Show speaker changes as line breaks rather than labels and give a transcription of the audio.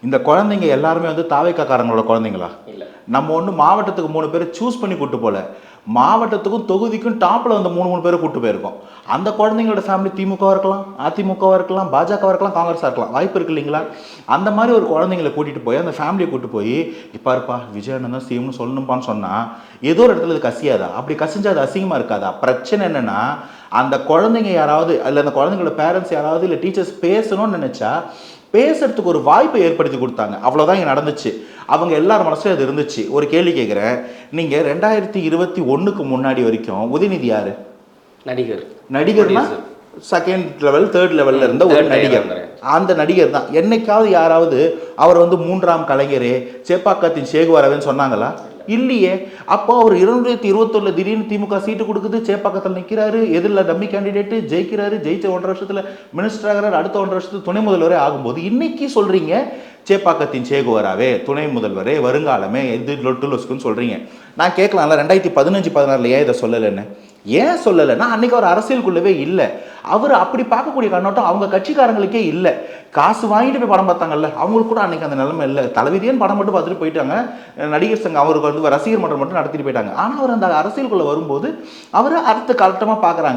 இந்த குழந்தைங்க எல்லாருமே வந்து தாவேக்காரங்களோட குழந்தைங்களா?
இல்ல.
நம்ம ஒன்று மாவட்டத்துக்கு 3 பேரை சூஸ் பண்ணி கூட்டு போல, மாவட்டத்துக்கும் தொகுதிக்கும் டாப்பில் வந்து 3 பேரை கூட்டு போயிருக்கோம். அந்த குழந்தைங்களோட ஃபேமிலி திமுகவாக இருக்கலாம், அதிமுகவாக இருக்கலாம், பாஜகவாக இருக்கலாம், காங்கிரஸாக இருக்கலாம், வாய்ப்பு இருக்கு இல்லைங்களா? அந்த மாதிரி ஒரு குழந்தைங்களை கூட்டிகிட்டு போய் அந்த ஃபேமிலியை கூட்டு போய் இப்போ இருப்பா விஜய் அண்ணன் தான் சிஎம்னு சொல்லணும்ப்பான்னு சொன்னால் ஏதோ ஒரு இடத்துல இது கசியாதா? அப்படி கசிஞ்சா அது அசிங்கமாக இருக்காதா? பிரச்சனை என்னென்னா அந்த குழந்தைங்க யாராவது இல்லை அந்த குழந்தைங்களோட பேரண்ட்ஸ் யாராவது இல்லை டீச்சர்ஸ் பேசணும்னு நினச்சா பேசுறதுக்கு ஒரு வாய்ப்பை ஏற்படுத்தி கொடுத்தாங்க. அவ்வளோதான் இங்கே நடந்துச்சு. அவங்க எல்லார் மனசுலையும் அது இருந்துச்சு. ஒரு கேள்வி கேட்குறேன், நீங்கள் 2021க்கு முன்னாடி வரைக்கும் உதயநிதி யாரு? நடிகர்னா செகண்ட் லெவல் தேர்ட் லெவலில் இருந்த ஒரு நடிகர். அந்த நடிகர் தான். என்னைக்காவது யாராவது அவர் வந்து 3ஆம் கலைஞரே சேப்பாக்கத்தின் சேகுவாரவேன்னு சொன்னாங்களா? இல்லையே. அப்போ அவர் 2021 திடீர்னு திமுக சீட்டு கொடுக்குது, சேப்பாக்கத்தில் நிற்கிறாரு, எதிரில் டம்மி கேண்டிடேட்டு, ஜெயிக்கிறாரு, ஜெயிச்ச 1.5 வருஷத்தில் மினிஸ்டர் ஆகிறார், அடுத்த 1.5 வருஷத்துக்கு துணை முதல்வரே ஆகும்போது இன்னைக்கு சொல்கிறீங்க சேப்பாக்கத்தின் சேகுவராவே, துணை முதல்வரே, வருங்காலமே எது லொட்டு லொஸ்க்குன்னு சொல்கிறீங்க. நான் கேட்கலாம்ல 2015-16 ஏன் இதை சொல்லலைன்னு? ஏன் சொல்லலைன்னா அன்னைக்கு அவர் அரசியலுக்குள்ளவே இல்லை. அவர் அப்படி பார்க்கக்கூடிய கண்ணோட்டம் அவங்க கட்சிக்காரங்களுக்கே இல்லை. காசு வாங்கிட்டு போய் படம் பார்த்தாங்கல்ல, அவங்களுக்கு கூட அன்னைக்கு அந்த நிலைமை இல்லை. தளபதியன் படம் மட்டும் பார்த்துட்டு போயிட்டாங்க. நடிகர் சங்கம் அவருக்கு வந்து ரசிகர் மன்றம் மட்டும் நடத்திட்டு போயிட்டாங்க. ஆனால் அவர் அந்த அரசியலுக்குள்ளே வரும்போது அவர் அடுத்த கலட்டமாக பார்க்குறாங்க.